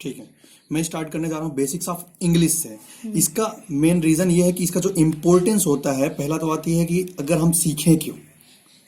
ठीक है, मैं स्टार्ट करने जा रहा हूँ बेसिक्स ऑफ इंग्लिश से। इसका मेन रीजन ये है कि इसका जो इम्पोर्टेंस होता है, पहला तो बात ये है कि अगर हम सीखें क्यों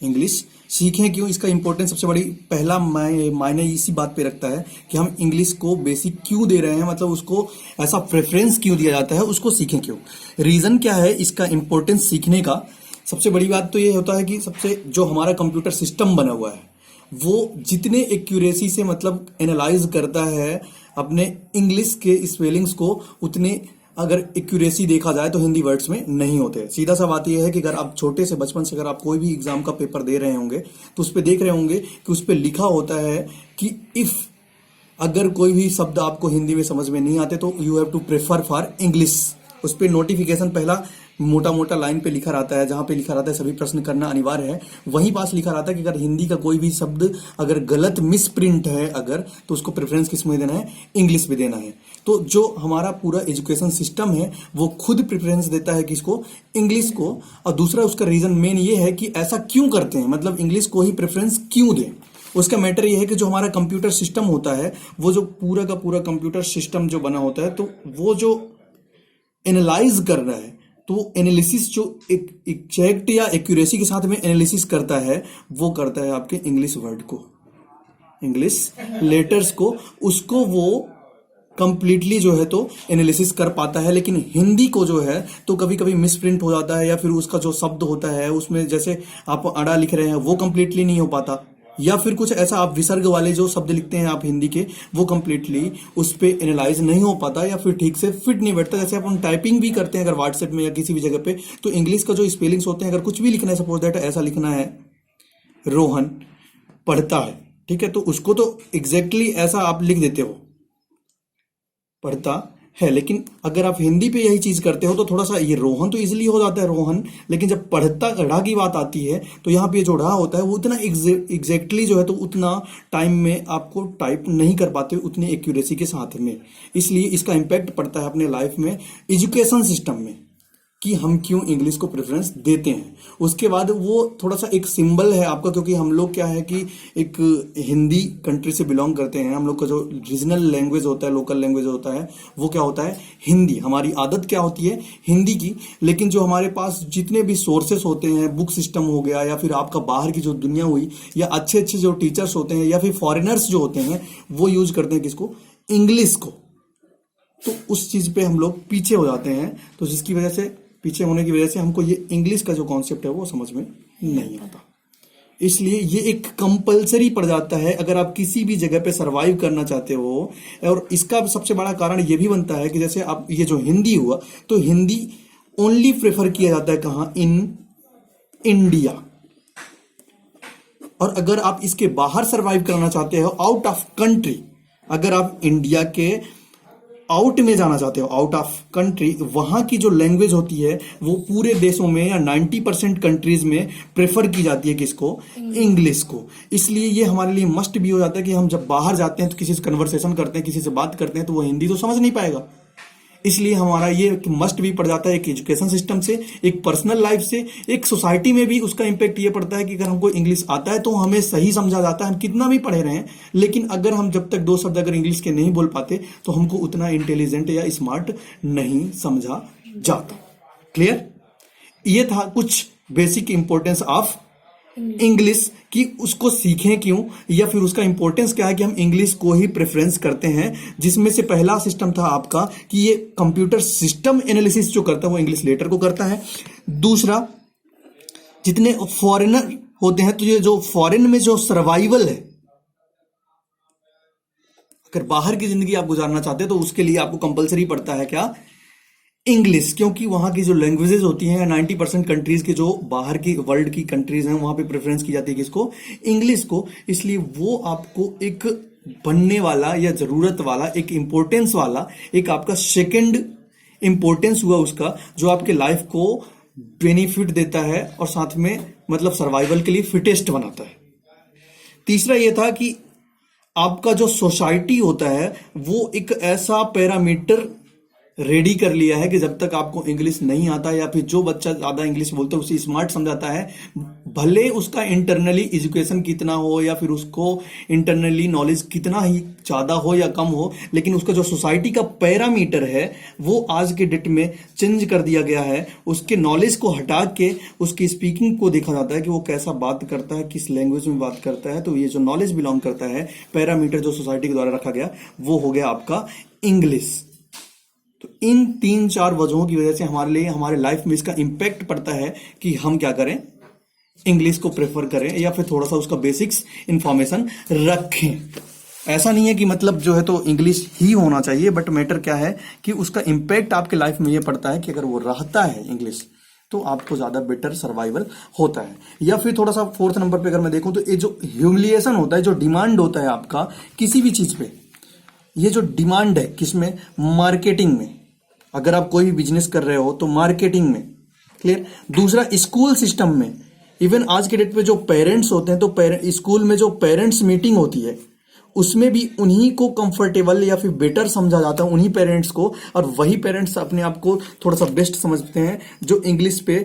इंग्लिश, सीखें क्यों, इसका इम्पोर्टेंस सबसे बड़ी पहला मायने इसी बात पे रखता है कि हम इंग्लिश को बेसिक क्यों दे रहे हैं, मतलब उसको ऐसा प्रेफरेंस क्यों दिया जाता है, उसको सीखें क्यों। रीजन क्या है इसका इम्पोर्टेंस सीखने का? सबसे बड़ी बात तो ये होता है कि सबसे जो हमारा कंप्यूटर सिस्टम बना हुआ है वो जितने एक्यूरेसी से मतलब एनालाइज करता है अपने इंग्लिश के स्पेलिंग्स को, उतने अगर एक्यूरेसी देखा जाए तो हिंदी वर्ड्स में नहीं होते। सीधा सा बात यह है कि अगर आप छोटे से बचपन से अगर आप कोई भी एग्जाम का पेपर दे रहे होंगे तो उस पर देख रहे होंगे कि उस पर लिखा होता है कि इफ अगर कोई भी शब्द आपको हिंदी में समझ में नहीं आते तो you have to prefer for English. उस पर नोटिफिकेशन पहला मोटा मोटा लाइन पे लिखा रहता है, जहां पे लिखा रहता है सभी प्रश्न करना अनिवार्य है, वहीं पास लिखा रहता है कि अगर हिंदी का कोई भी शब्द अगर गलत मिस प्रिंट है अगर, तो उसको प्रेफरेंस किस में देना है, इंग्लिश में देना है। तो जो हमारा पूरा एजुकेशन सिस्टम है वो खुद प्रेफरेंस देता है किसको, इंग्लिश को। और दूसरा उसका रीजन मेन ये है कि ऐसा क्यों करते हैं, मतलब इंग्लिश को ही प्रेफरेंस क्यों दें। उसका मैटर ये है कि जो हमारा कंप्यूटर सिस्टम होता है, वो जो पूरा का पूरा कंप्यूटर सिस्टम जो बना होता है, तो वो जो एनालाइज कर रहा है, तो एनालिसिस जो एक एग्जैक्ट या एक्यूरेसी के साथ में एनालिसिस करता है, वो करता है आपके इंग्लिश वर्ड को, इंग्लिश लेटर्स को, उसको वो कंप्लीटली जो है तो एनालिसिस कर पाता है। लेकिन हिंदी को जो है तो कभी कभी मिसप्रिंट हो जाता है, या फिर उसका जो शब्द होता है उसमें जैसे आप अड़ा लिख रहे हैं वो कंप्लीटली नहीं हो पाता, या फिर कुछ ऐसा आप विसर्ग वाले जो शब्द लिखते हैं आप हिंदी के, वो कंप्लीटली उस पे एनालाइज नहीं हो पाता, या फिर ठीक से फिट नहीं बैठता। जैसे अपन टाइपिंग भी करते हैं अगर व्हाट्सएप में या किसी भी जगह पे, तो इंग्लिश का जो स्पेलिंग्स होते हैं, अगर कुछ भी लिखना है, सपोज दैट ऐसा लिखना है रोहन पढ़ता है, ठीक है, तो उसको तो एग्जैक्टली ऐसा आप लिख देते हो पढ़ता है। लेकिन अगर आप हिंदी पे यही चीज करते हो तो थोड़ा सा ये रोहन तो इजीली हो जाता है रोहन, लेकिन जब पढ़ता ढ़ा की बात आती है तो यहाँ पे जो ढ़ा होता है वो उतना एग्जैक्टली जो है तो उतना टाइम में आपको टाइप नहीं कर पाते उतनी एक्यूरेसी के साथ में। इसलिए इसका इम्पैक्ट पड़ता है अपने लाइफ में, एजुकेशन सिस्टम में, कि हम क्यों इंग्लिश को प्रेफरेंस देते हैं। उसके बाद वो थोड़ा सा एक सिंबल है आपका, क्योंकि हम लोग क्या है कि एक हिंदी कंट्री से बिलोंग करते हैं। हम लोग का जो रीजनल लैंग्वेज होता है, लोकल लैंग्वेज होता है, वो क्या होता है, हिंदी। हमारी आदत क्या होती है, हिंदी की। लेकिन जो हमारे पास जितने भी सोर्सेस होते हैं, बुक सिस्टम हो गया, या फिर आपका बाहर की जो दुनिया हुई, या अच्छे अच्छे जो टीचर्स होते हैं, या फिर फॉरेनर्स जो होते हैं, वो यूज करते हैं किसको, इंग्लिश को। तो उस चीज पे हम लोग पीछे हो जाते हैं, तो जिसकी वजह से, पीछे होने की वजह से हमको ये इंग्लिश का जो कॉन्सेप्ट है वो समझ में नहीं आता। इसलिए ये एक कंपलसरी पड़ जाता है अगर आप किसी भी जगह पे सरवाइव करना चाहते हो। और इसका सबसे बड़ा कारण ये भी बनता है कि जैसे आप ये जो हिंदी हुआ, तो हिंदी ओनली प्रेफर किया जाता है कहां, इन इंडिया। और अगर आप इसके बाहर सरवाइव करना चाहते हो, आउट ऑफ कंट्री, अगर आप इंडिया के आउट में जाना चाहते हो, आउट ऑफ कंट्री, वहां की जो लैंग्वेज होती है वो पूरे देशों में या 90% कंट्रीज में प्रेफर की जाती है किसको, इंग्लिश को। इसलिए ये हमारे लिए मस्ट भी हो जाता है कि हम जब बाहर जाते हैं तो किसी से कन्वर्सेशन करते हैं, किसी से बात करते हैं, तो वो हिंदी तो समझ नहीं पाएगा। इसलिए हमारा ये मस्ट भी पड़ जाता है एक एजुकेशन सिस्टम से, एक पर्सनल लाइफ से, एक सोसाइटी में भी उसका इंपैक्ट ये पड़ता है कि अगर हमको इंग्लिश आता है तो हमें सही समझा जाता है, हम कितना भी पढ़े रहे हैं। लेकिन अगर हम जब तक दो शब्द अगर इंग्लिश के नहीं बोल पाते तो हमको उतना इंटेलिजेंट या स्मार्ट नहीं समझा जाता। क्लियर? ये था कुछ बेसिक इंपॉर्टेंस ऑफ इंग्लिश, कि उसको सीखें क्यों, या फिर उसका इंपॉर्टेंस क्या है कि हम इंग्लिश को ही प्रेफरेंस करते हैं। जिसमें से पहला सिस्टम था आपका कि ये कंप्यूटर सिस्टम एनालिसिस जो करता है वो इंग्लिश लेटर को करता है। दूसरा, जितने फॉरेनर होते हैं, तो ये जो फॉरेन में जो सर्वाइवल है, अगर बाहर की जिंदगी आप गुजारना चाहते हैं तो उसके लिए आपको कंपलसरी पड़ता है क्या, इंग्लिश। क्योंकि वहां की जो लैंग्वेजेस होती हैं 90% कंट्रीज के, जो बाहर की वर्ल्ड की कंट्रीज हैं, वहां पे प्रेफरेंस की जाती है किसको, इंग्लिश को। इसलिए वो आपको एक बनने वाला या जरूरत वाला, एक इंपॉर्टेंस वाला, एक आपका सेकंड इंपॉर्टेंस हुआ उसका, जो आपके लाइफ को बेनिफिट देता है और साथ में मतलब सर्वाइवल के लिए फिटेस्ट बनाता है। तीसरा ये था कि आपका जो सोसाइटी होता है वो एक ऐसा पैरामीटर रेडी कर लिया है कि जब तक आपको इंग्लिश नहीं आता या फिर जो बच्चा ज्यादा इंग्लिश बोलता है उसे स्मार्ट समझाता है, भले उसका इंटरनली एजुकेशन कितना हो या फिर उसको इंटरनली नॉलेज कितना ही ज्यादा हो या कम हो, लेकिन उसका जो सोसाइटी का पैरामीटर है वो आज के डेट में चेंज कर दिया गया है। उसके नॉलेज को हटा के उसकी स्पीकिंग को देखा जाता है कि वो कैसा बात करता है, किस लैंग्वेज में बात करता है। तो ये जो नॉलेज बिलोंग करता है, पैरामीटर जो सोसाइटी के द्वारा रखा गया, वो हो गया आपका इंग्लिश। तो इन 3-4 वजहों की वजह से हमारे लिए, हमारे लाइफ में इसका इंपैक्ट पड़ता है कि हम क्या करें, इंग्लिश को प्रेफर करें या फिर थोड़ा सा उसका बेसिक्स इंफॉर्मेशन रखें। ऐसा नहीं है कि मतलब जो है तो इंग्लिश ही होना चाहिए, बट मैटर क्या है कि उसका इंपैक्ट आपके लाइफ में ये पड़ता है कि अगर वो रहता है इंग्लिश तो आपको ज्यादा बेटर सर्वाइवल होता है। या फिर थोड़ा सा 4th नंबर पे अगर मैं देखूं तो ये जो ह्यूमिलिएशन होता है, जो डिमांड होता है आपका किसी भी चीज पे, ये जो डिमांड है किसमें, मार्केटिंग में। अगर आप कोई भी बिजनेस कर रहे हो तो मार्केटिंग में, क्लियर। दूसरा, स्कूल सिस्टम में, इवन आज के डेट पे जो पेरेंट्स होते हैं तो स्कूल में जो पेरेंट्स मीटिंग होती है उसमें भी उन्हीं को कंफर्टेबल या फिर बेटर समझा जाता है, उन्हीं पेरेंट्स को। और वही पेरेंट्स अपने आप को थोड़ा सा बेस्ट समझते हैं जो इंग्लिश पे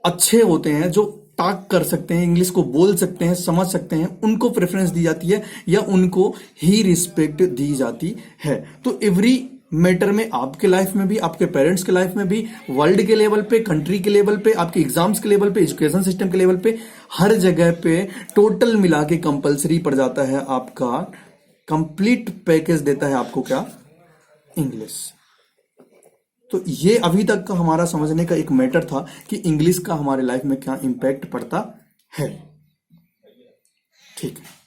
अच्छे होते हैं, जो टॉक कर सकते हैं, इंग्लिश को बोल सकते हैं, समझ सकते हैं, उनको प्रेफरेंस दी जाती है या उनको ही रिस्पेक्ट दी जाती है। तो एवरी मैटर में, आपके लाइफ में भी, आपके पेरेंट्स के लाइफ में भी, वर्ल्ड के लेवल पे, कंट्री के लेवल पे, आपके एग्जाम्स के लेवल पे, एजुकेशन सिस्टम के लेवल पे, हर जगह पे टोटल मिला के कंपल्सरी पड़ जाता है, आपका कंप्लीट पैकेज देता है आपको क्या, इंग्लिश। तो ये अभी तक का हमारा समझने का एक मैटर था कि इंग्लिश का हमारे लाइफ में क्या इंपैक्ट पड़ता है। ठीक है।